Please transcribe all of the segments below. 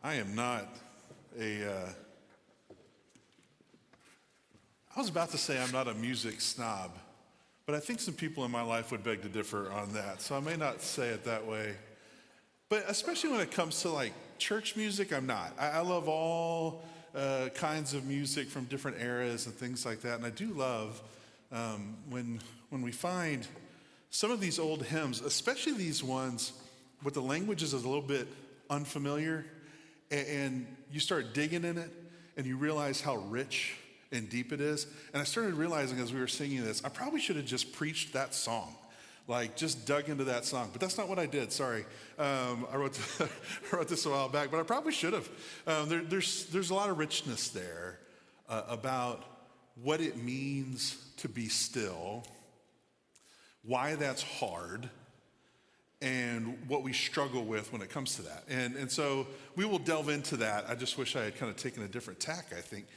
I am not I was about to say I'm not a music snob, but I think some people in my life would beg to differ on that, so I may not say it that way. But especially when it comes to like church music, I'm not. I love all kinds of music from different eras and things like that, and I do love when we find some of these old hymns, especially these ones with the language is a little bit unfamiliar, and you start digging in it, and you realize how rich and deep it is. And I started realizing as we were singing this, I probably should have just preached that song, like just dug into that song. But that's not what I did, sorry. I wrote this a while back, but I probably should have. There's a lot of richness there about what it means to be still, why that's hard, and what we struggle with when it comes to that. And so we will delve into that. I just wish I had kind of taken a different tack, I think.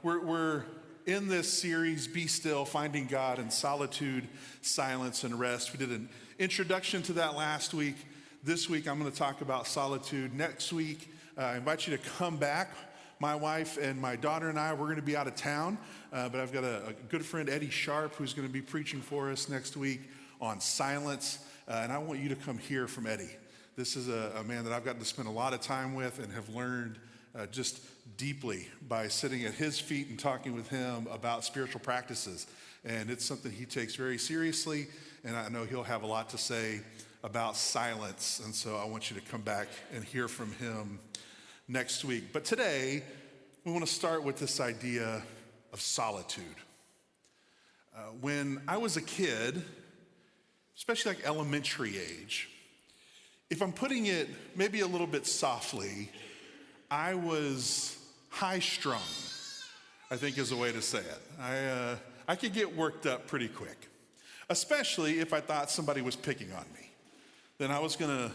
We're in this series, Be Still, Finding God in Solitude, Silence, and Rest. We did an introduction to that last week. This week, I'm going to talk about solitude. Next week, I invite you to come back. My wife and my daughter and I, we're going to be out of town, but I've got a good friend, Eddie Sharp, who's going to be preaching for us next week on silence. And I want you to come hear from Eddie. This is a man that I've gotten to spend a lot of time with and have learned just deeply by sitting at his feet and talking with him about spiritual practices. And it's something he takes very seriously, and I know he'll have a lot to say about silence. And so I want you to come back and hear from him next week. But today, we want to start with this idea of solitude. When I was a kid, especially like elementary age, if I'm putting it maybe a little bit softly, I was high-strung, I think is a way to say it. I could get worked up pretty quick, especially if I thought somebody was picking on me. Then I was gonna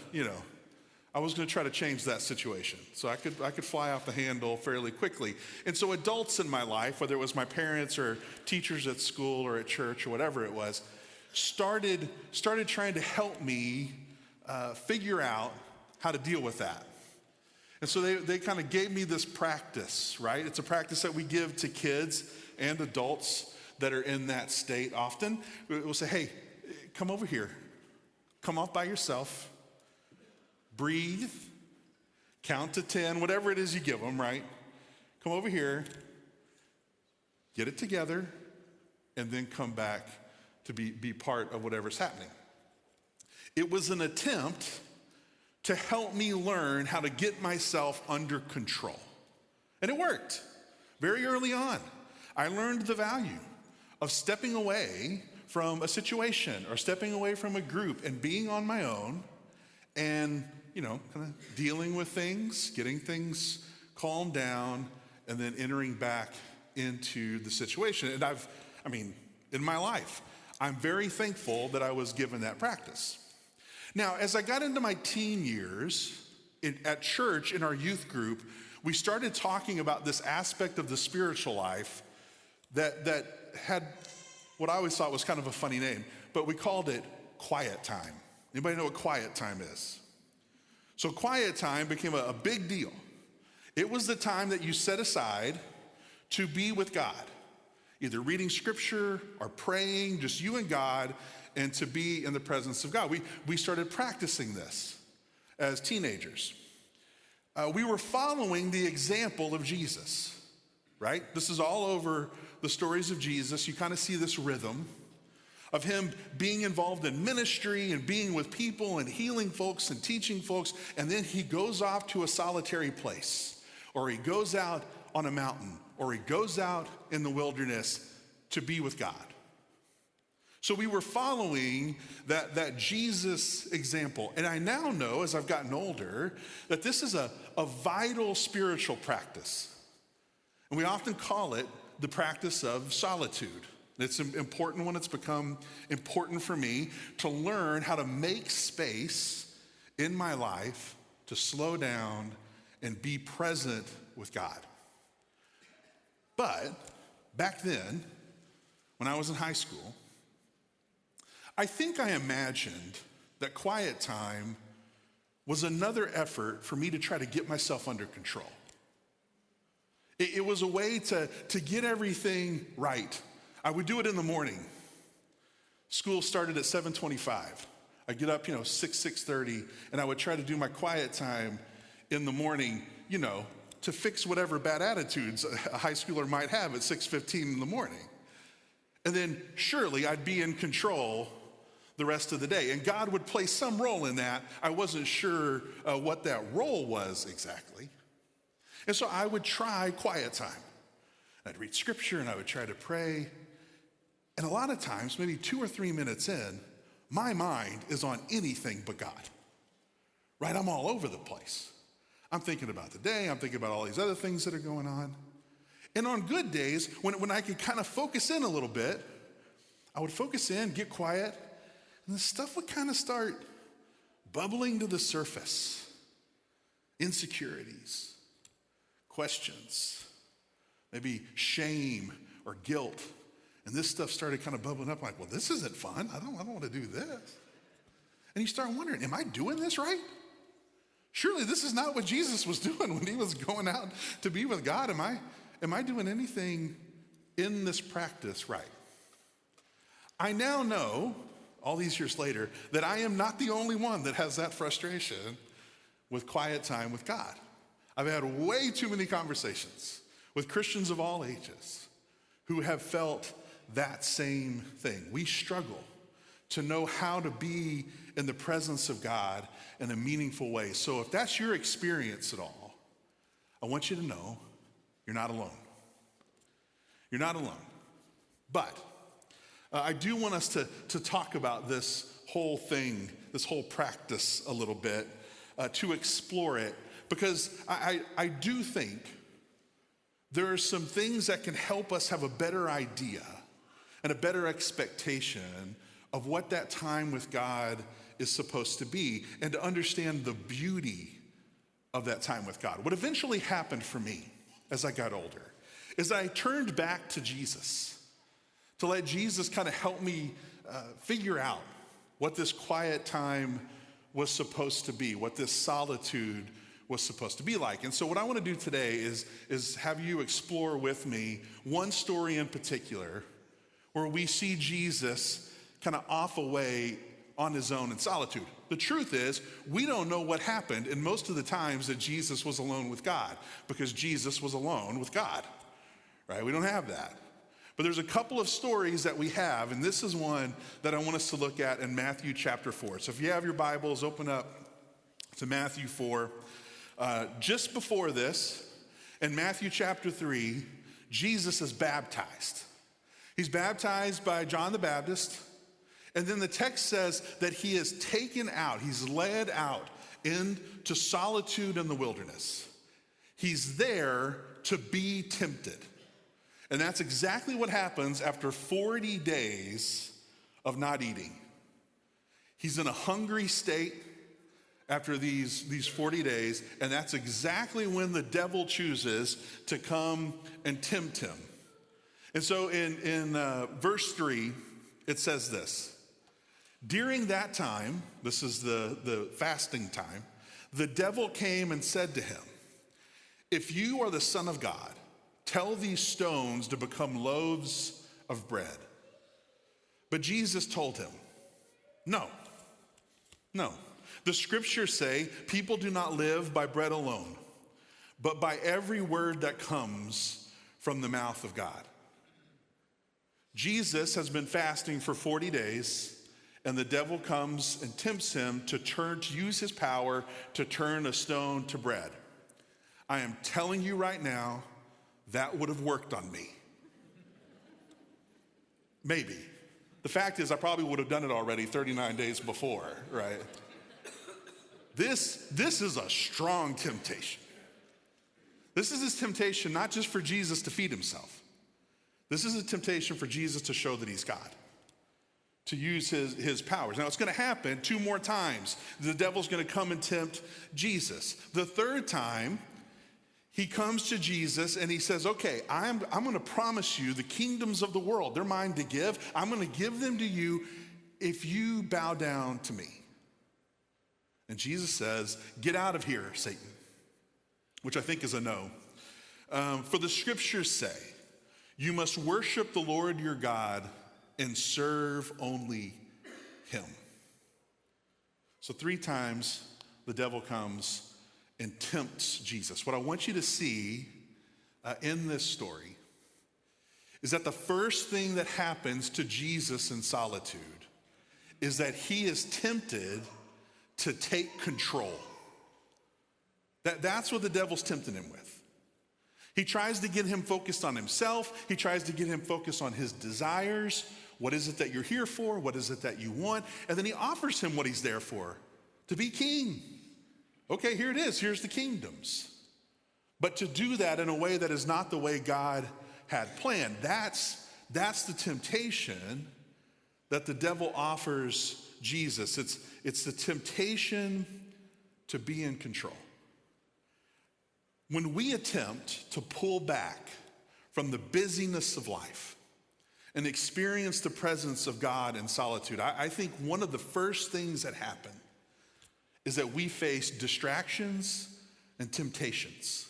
try to change that situation. So I could fly off the handle fairly quickly. And so adults in my life, whether it was my parents or teachers at school or at church or whatever it was, started trying to help me figure out how to deal with that. And so they kind of gave me this practice, right? It's a practice that we give to kids and adults that are in that state often. We'll say, hey, come over here. Come off by yourself. Breathe. Count to 10, whatever it is you give them, right? Come over here. Get it together. And then come back to be part of whatever's happening. It was an attempt to help me learn how to get myself under control. And it worked very early on. I learned the value of stepping away from a situation or stepping away from a group and being on my own and, kind of dealing with things, getting things calmed down, and then entering back into the situation. And in my life, I'm very thankful that I was given that practice. Now, as I got into my teen years at church in our youth group, we started talking about this aspect of the spiritual life that had what I always thought was kind of a funny name, but we called it quiet time. Anybody know what quiet time is? So quiet time became a big deal. It was the time that you set aside to be with God, either reading scripture or praying, just you and God, and to be in the presence of God. We started practicing this as teenagers. We were following the example of Jesus, right? This is all over the stories of Jesus. You kind of see this rhythm of him being involved in ministry and being with people and healing folks and teaching folks, and then he goes off to a solitary place, or he goes out on a mountain, or he goes out in the wilderness to be with God. So we were following that Jesus example. And I now know, as I've gotten older, that this is a vital spiritual practice. And we often call it the practice of solitude. It's important when it's become important for me to learn how to make space in my life to slow down and be present with God. But back then, when I was in high school, I think I imagined that quiet time was another effort for me to try to get myself under control. It was a way to get everything right. I would do it in the morning. School started at 7:25. I'd get up, 6:30, and I would try to do my quiet time in the morning, to fix whatever bad attitudes a high schooler might have at 6:15 in the morning. And then surely I'd be in control the rest of the day. And God would play some role in that. I wasn't sure what that role was exactly. And so I would try quiet time. I'd read scripture and I would try to pray. And a lot of times, maybe 2 or 3 minutes in, my mind is on anything but God, right? I'm all over the place. I'm thinking about the day. I'm thinking about all these other things that are going on. And on good days, when I could kind of focus in a little bit, I would focus in, get quiet, and the stuff would kind of start bubbling to the surface. Insecurities, questions, maybe shame or guilt. And this stuff started kind of bubbling up like, well, this isn't fun. I don't want to do this. And you start wondering, am I doing this right? Surely this is not what Jesus was doing when he was going out to be with God. Am I doing anything in this practice right? I now know, all these years later, that I am not the only one that has that frustration with quiet time with God. I've had way too many conversations with Christians of all ages who have felt that same thing. We struggle to know how to be in the presence of God in a meaningful way. So if that's your experience at all, I want you to know you're not alone. You're not alone. But I do want us to talk about this whole thing, this whole practice a little bit, to explore it, because I do think there are some things that can help us have a better idea and a better expectation of what that time with God is supposed to be, and to understand the beauty of that time with God. What eventually happened for me as I got older is I turned back to Jesus, to let Jesus kind of help me figure out what this quiet time was supposed to be, what this solitude was supposed to be like. And so what I want to do today is have you explore with me one story in particular where we see Jesus kind of off away on his own in solitude. The truth is, we don't know what happened in most of the times that Jesus was alone with God, because Jesus was alone with God, right? We don't have that. But there's a couple of stories that we have, and this is one that I want us to look at in Matthew chapter 4. So if you have your Bibles, open up to Matthew 4. Just before this, in Matthew chapter 3, Jesus is baptized. He's baptized by John the Baptist, and then the text says that he is taken out, he's led out into solitude in the wilderness. He's there to be tempted. And that's exactly what happens after 40 days of not eating. He's in a hungry state after these 40 days, and that's exactly when the devil chooses to come and tempt him. And so in verse 3, it says this: during that time, this is the fasting time, the devil came and said to him, "If you are the Son of God, tell these stones to become loaves of bread." But Jesus told him, No. The scriptures say people do not live by bread alone, but by every word that comes from the mouth of God. Jesus has been fasting for 40 days, and the devil comes and tempts him to use his power to turn a stone to bread. I am telling you right now, that would have worked on me. Maybe. The fact is, I probably would have done it already 39 days before, right? This is a strong temptation. This is a temptation not just for Jesus to feed himself. This is a temptation for Jesus to show that he's God, to use his powers. Now, it's going to happen 2 more times. The devil's going to come and tempt Jesus. The third time, he comes to Jesus and he says, okay, I'm going to promise you the kingdoms of the world. They're mine to give. I'm going to give them to you if you bow down to me. And Jesus says, get out of here, Satan, which I think is a no. For the scriptures say, you must worship the Lord your God and serve only him. So 3 times the devil comes and tempts Jesus. What I want you to see in this story is that the first thing that happens to Jesus in solitude is that he is tempted to take control. That's what the devil's tempting him with. He tries to get him focused on himself. He tries to get him focused on his desires. What is it that you're here for? What is it that you want? And then he offers him what he's there for, to be king. Okay, here it is. Here's the kingdoms. But to do that in a way that is not the way God had planned, that's the temptation that the devil offers Jesus. It's the temptation to be in control. When we attempt to pull back from the busyness of life and experience the presence of God in solitude, I think one of the first things that happen is that we face distractions and temptations.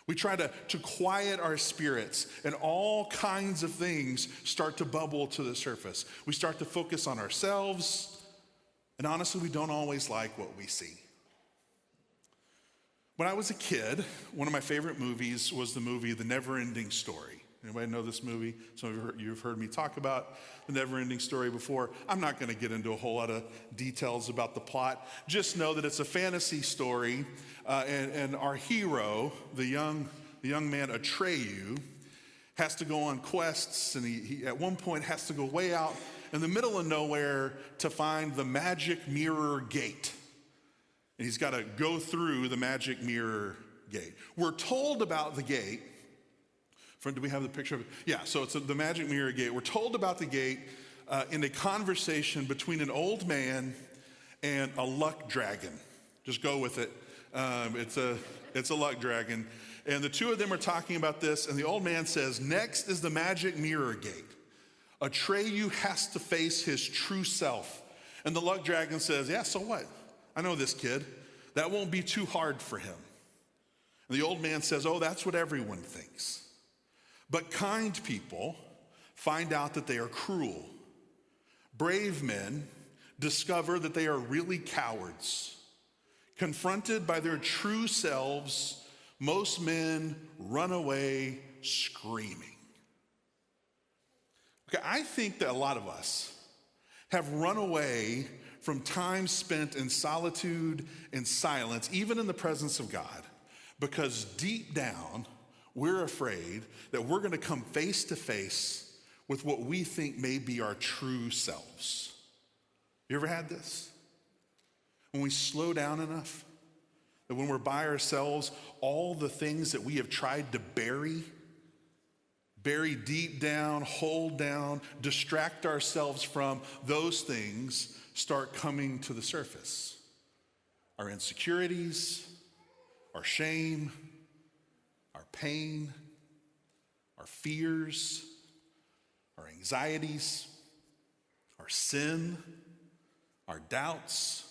We try to quiet our spirits, and all kinds of things start to bubble to the surface. We start to focus on ourselves, and honestly, we don't always like what we see. When I was a kid, one of my favorite movies was the movie The Never-Ending Story. Anybody know this movie? Some of you have heard me talk about The Never-Ending Story before. I'm not going to get into a whole lot of details about the plot. Just know that it's a fantasy story, and our hero, the young man Atreyu, has to go on quests, and he at one point has to go way out in the middle of nowhere to find the magic mirror gate. And he's got to go through the magic mirror gate. We're told about the gate. Do we have the picture of it? Yeah, so it's the magic mirror gate. We're told about the gate in a conversation between an old man and a luck dragon. Just go with it. It's a luck dragon. And the two of them are talking about this, and the old man says, next is the magic mirror gate. Atreyu has to face his true self. And the luck dragon says, yeah, so what? I know this kid. That won't be too hard for him. And the old man says, oh, that's what everyone thinks. But kind people find out that they are cruel. Brave men discover that they are really cowards. Confronted by their true selves, most men run away screaming. Okay, I think that a lot of us have run away from time spent in solitude and silence, even in the presence of God, because deep down, we're afraid that we're going to come face to face with what we think may be our true selves. You ever had this? When we slow down enough, that when we're by ourselves, all the things that we have tried to bury deep down, hold down, distract ourselves from, those things start coming to the surface. Our insecurities, our shame, our pain, our fears, our anxieties, our sin, our doubts,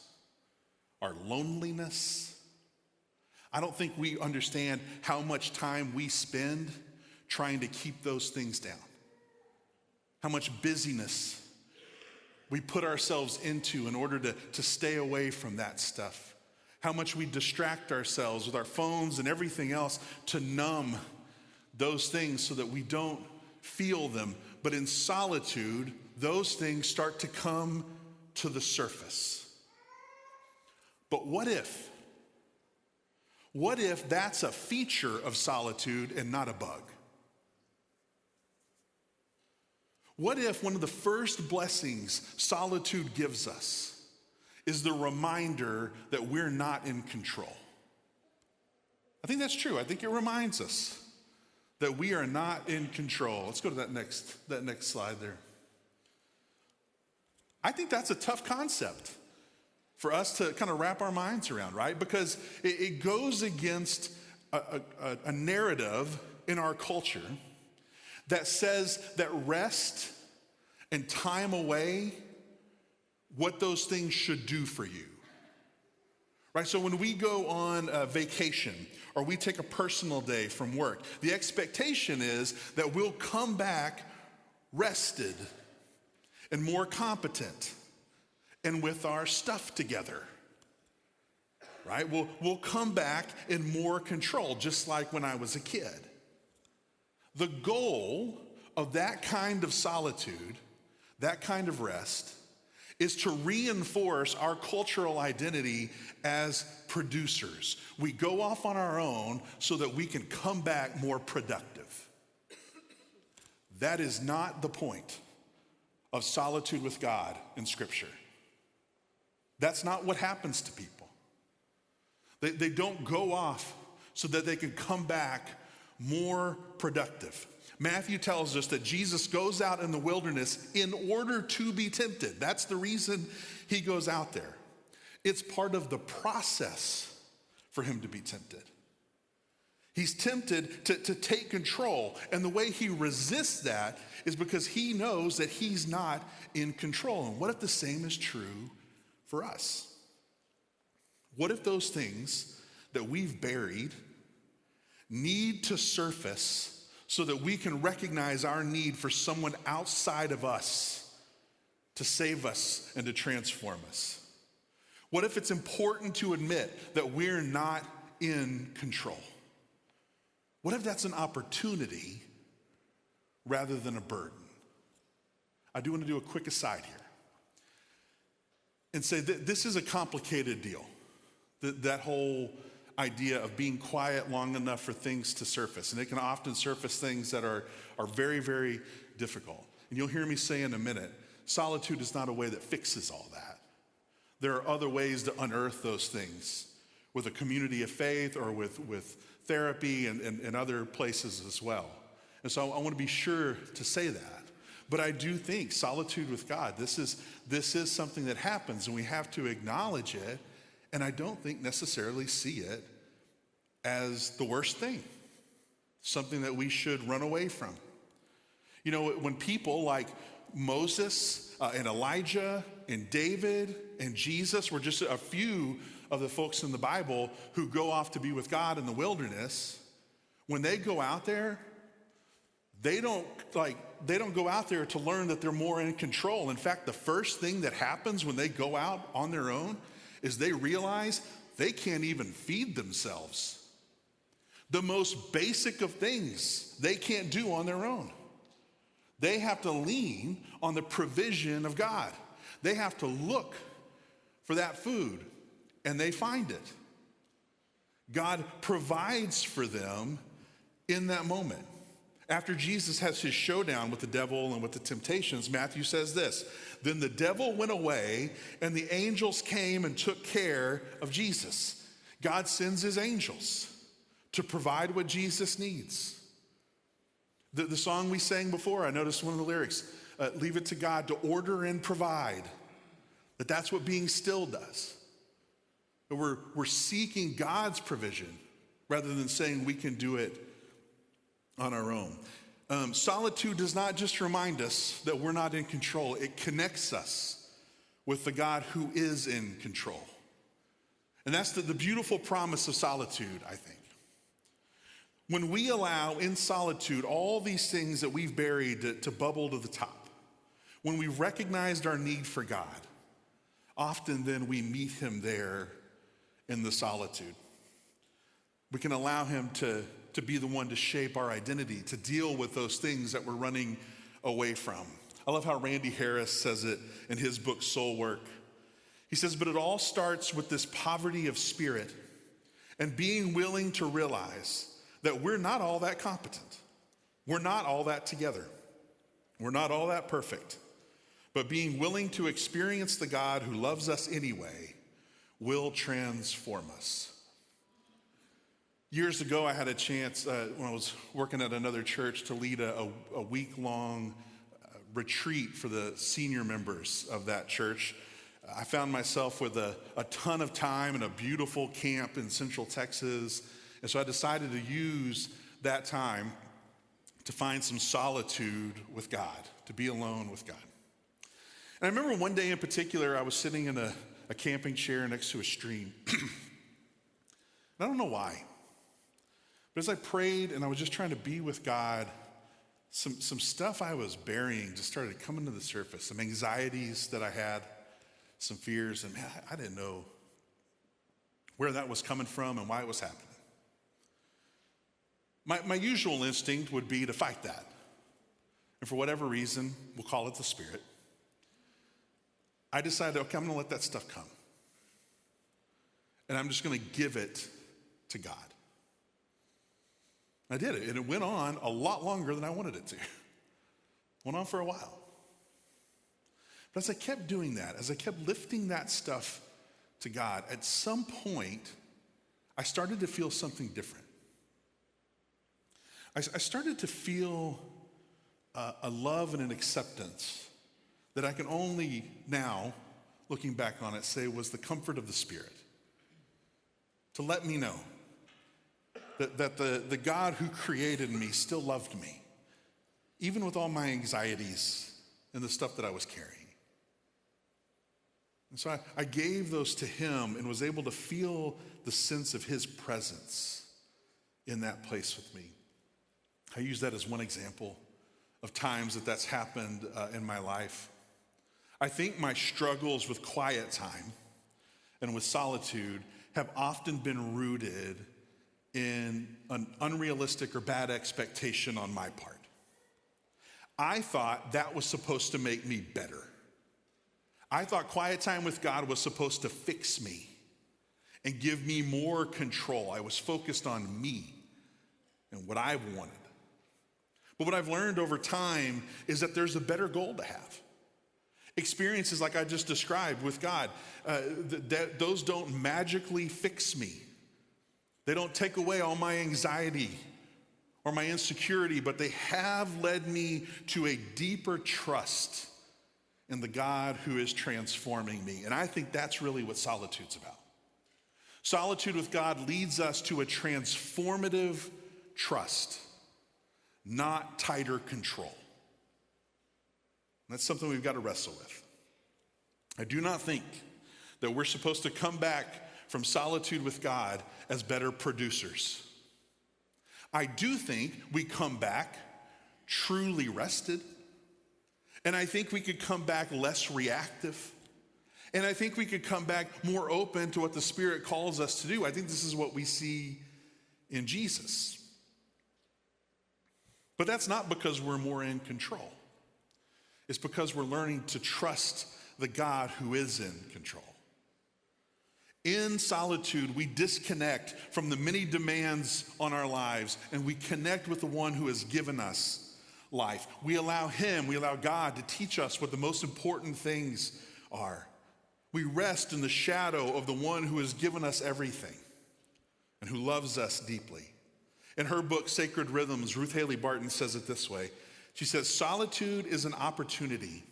our loneliness. I don't think we understand how much time we spend trying to keep those things down. How much busyness we put ourselves into in order to stay away from that stuff. How much we distract ourselves with our phones and everything else to numb those things so that we don't feel them. But in solitude, those things start to come to the surface. But what if that's a feature of solitude and not a bug? What if one of the first blessings solitude gives us is the reminder that we're not in control? I think that's true. I think it reminds us that we are not in control. Let's go to that next slide there. I think that's a tough concept for us to kind of wrap our minds around, right? Because it goes against a narrative in our culture that says that rest and time away, what those things should do for you. right? So when we go on a vacation or we take a personal day from work, the expectation is that we'll come back rested and more competent and with our stuff together, right? We'll come back in more control, just like when I was a kid. The goal of that kind of solitude, that kind of rest, is to reinforce our cultural identity as producers. We go off on our own so that we can come back more productive. That is not the point of solitude with God in Scripture. That's not what happens to people. They don't go off so that they can come back more productive. Matthew tells us that Jesus goes out in the wilderness in order to be tempted. That's the reason he goes out there. It's part of the process for him to be tempted. He's tempted to take control. And the way he resists that is because he knows that he's not in control. And what if the same is true for us? What if those things that we've buried need to surface so that we can recognize our need for someone outside of us to save us and to transform us? What if it's important to admit that we're not in control? What if that's an opportunity rather than a burden? I do want to do a quick aside here and say that this is a complicated deal. That whole idea of being quiet long enough for things to surface. And it can often surface things that are very, very difficult. And you'll hear me say in a minute, solitude is not a way that fixes all that. There are other ways to unearth those things with a community of faith or with therapy and other places as well. And so I want to be sure to say that. But I do think solitude with God, this is something that happens and we have to acknowledge it. And I don't think necessarily see it as the worst thing, something that we should run away from. You know, when people like Moses and Elijah and David and Jesus were just a few of the folks in the Bible who go off to be with God in the wilderness, when they go out there, they don't go out there to learn that they're more in control. In fact, the first thing that happens when they go out on their own is they realize they can't even feed themselves. The most basic of things they can't do on their own. They have to lean on the provision of God. They have to look for that food, and they find it. God provides for them in that moment. After Jesus has his showdown with the devil and with the temptations, Matthew says this, "Then the devil went away and the angels came and took care of Jesus." God sends his angels to provide what Jesus needs. The song we sang before, I noticed one of the lyrics, leave it to God to order and provide. That's what being still does. But we're seeking God's provision rather than saying we can do it on our own. Solitude does not just remind us that we're not in control. It connects us with the God who is in control. And that's the beautiful promise of solitude, I think. When we allow in solitude all these things that we've buried to bubble to the top, when we recognized our need for God, often then we meet him there in the solitude. We can allow him to be the one to shape our identity, to deal with those things that we're running away from. I love how Randy Harris says it in his book, Soul Work. He says, but it all starts with this poverty of spirit and being willing to realize that we're not all that competent. We're not all that together. We're not all that perfect. But being willing to experience the God who loves us anyway will transform us. Years ago, I had a chance when I was working at another church to lead a week-long retreat for the senior members of that church. I found myself with a ton of time in a beautiful camp in Central Texas. And so I decided to use that time to find some solitude with God, to be alone with God. And I remember one day in particular, I was sitting in a camping chair next to a stream. I don't know why. But as I prayed and I was just trying to be with God, some stuff I was burying just started coming to the surface. Some anxieties that I had, some fears, and man, I didn't know where that was coming from and why it was happening. My usual instinct would be to fight that. And for whatever reason, we'll call it the Spirit, I decided, okay, I'm going to let that stuff come. And I'm just going to give it to God. I did it, and it went on a lot longer than I wanted it to. Went on for a while. But as I kept doing that, as I kept lifting that stuff to God, at some point, I started to feel something different. I started to feel a love and an acceptance that I can only now, looking back on it, say was the comfort of the Spirit. To let me know that the God who created me still loved me, even with all my anxieties and the stuff that I was carrying. And so I gave those to him and was able to feel the sense of his presence in that place with me. I use that as one example of times that's happened in my life. I think my struggles with quiet time and with solitude have often been rooted in an unrealistic or bad expectation on my part. I thought that was supposed to make me better. I thought quiet time with God was supposed to fix me and give me more control. I was focused on me and what I wanted. But what I've learned over time is that there's a better goal to have. Experiences like I just described with God, those don't magically fix me. They don't take away all my anxiety or my insecurity, but they have led me to a deeper trust in the God who is transforming me. And I think that's really what solitude's about. Solitude with God leads us to a transformative trust, not tighter control. That's something we've got to wrestle with. I do not think that we're supposed to come back from solitude with God as better producers. I do think we come back truly rested. And I think we could come back less reactive. And I think we could come back more open to what the Spirit calls us to do. I think this is what we see in Jesus. But that's not because we're more in control. It's because we're learning to trust the God who is in control. In solitude, we disconnect from the many demands on our lives, and we connect with the one who has given us life. We allow God to teach us what the most important things are. We rest in the shadow of the one who has given us everything and who loves us deeply. In her book, Sacred Rhythms, Ruth Haley Barton says it this way. She says, solitude is an opportunity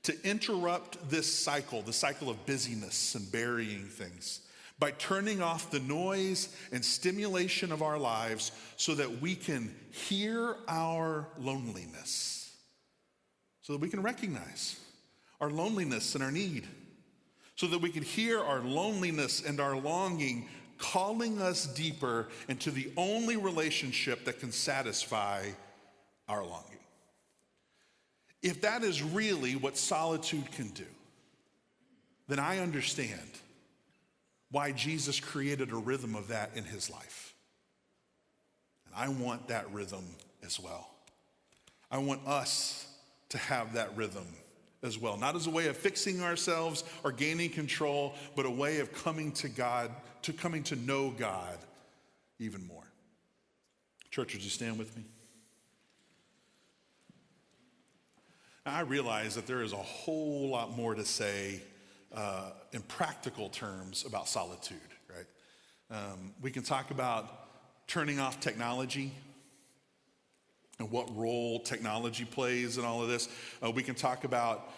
to interrupt this cycle, the cycle of busyness and burying things, by turning off the noise and stimulation of our lives so that we can hear our loneliness, so that we can recognize our loneliness and our need, so that we can hear our loneliness and our longing calling us deeper into the only relationship that can satisfy our longing. If that is really what solitude can do, then I understand why Jesus created a rhythm of that in his life. And I want that rhythm as well. I want us to have that rhythm as well. Not as a way of fixing ourselves or gaining control, but a way of coming to God, to coming to know God even more. Church, would you stand with me? Now, I realize that there is a whole lot more to say in practical terms about solitude, right? We can talk about turning off technology and what role technology plays in all of this. We can talk about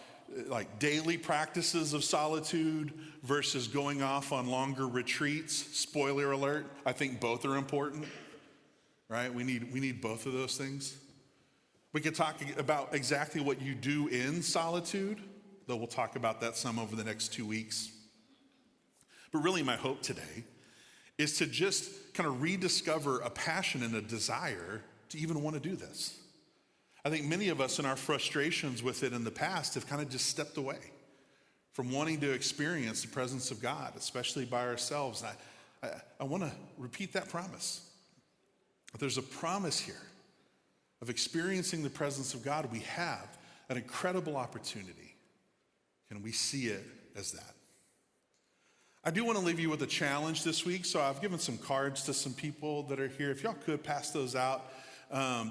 like daily practices of solitude versus going off on longer retreats. Spoiler alert, I think both are important, right? We need both of those things. We could talk about exactly what you do in solitude, though we'll talk about that some over the next 2 weeks. But really my hope today is to just kind of rediscover a passion and a desire to even want to do this. I think many of us in our frustrations with it in the past have kind of just stepped away from wanting to experience the presence of God, especially by ourselves. And I want to repeat that promise. But there's a promise here of experiencing the presence of God. We have an incredible opportunity, and we see it as that. I do want to leave you with a challenge this week, so I've given some cards to some people that are here. If y'all could pass those out.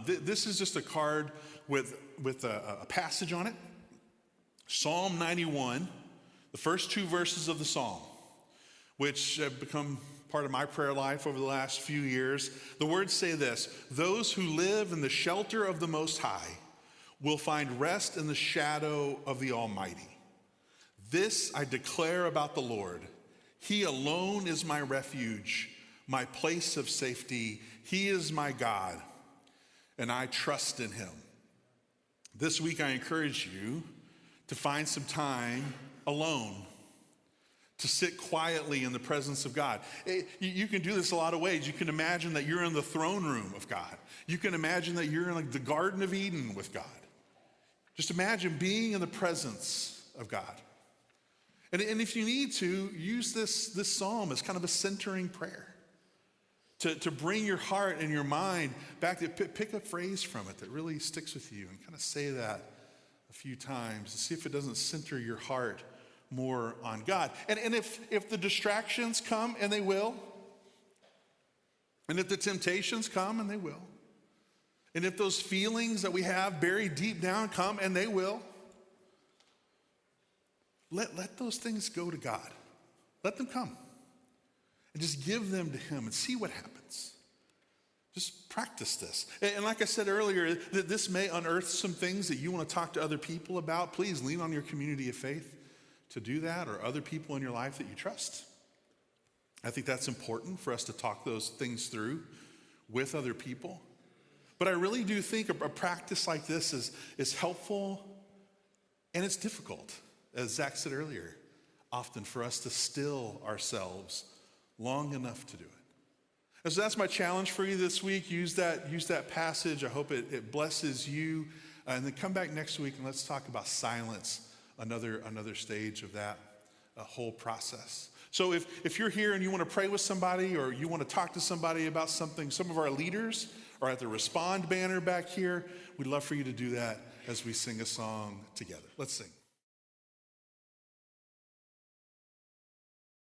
This is just a card with a passage on it. Psalm 91, the first 2 verses of the psalm, which have become part of my prayer life over the last few years. The words say this: those who live in the shelter of the Most High will find rest in the shadow of the Almighty. This I declare about the Lord. He alone is my refuge, my place of safety. He is my God, and I trust in him. This week I encourage you to find some time alone, to sit quietly in the presence of God. You can do this a lot of ways. You can imagine that you're in the throne room of God. You can imagine that you're in the Garden of Eden with God. Just imagine being in the presence of God. And if you need to, use this psalm as kind of a centering prayer to bring your heart and your mind back to pick a phrase from it that really sticks with you and kind of say that a few times to see if it doesn't center your heart more on God. And if the distractions come, and they will, and if the temptations come, and they will, and if those feelings that we have buried deep down come, and they will, let those things go to God. Let them come. And just give them to him and see what happens. Just practice this. And like I said earlier, that this may unearth some things that you want to talk to other people about. Please lean on your community of faith to do that, or other people in your life that you trust. I think that's important for us to talk those things through with other people. But I really do think a practice like this is helpful, and it's difficult, as Zach said earlier, often for us to still ourselves long enough to do it. And so that's my challenge for you this week. Use that passage. I hope it blesses you. And then come back next week and let's talk about silence, another stage of that whole process. So if you're here and you want to pray with somebody, or you want to talk to somebody about something, some of our leaders are at the Respond banner back here. We'd love for you to do that as we sing a song together. Let's sing.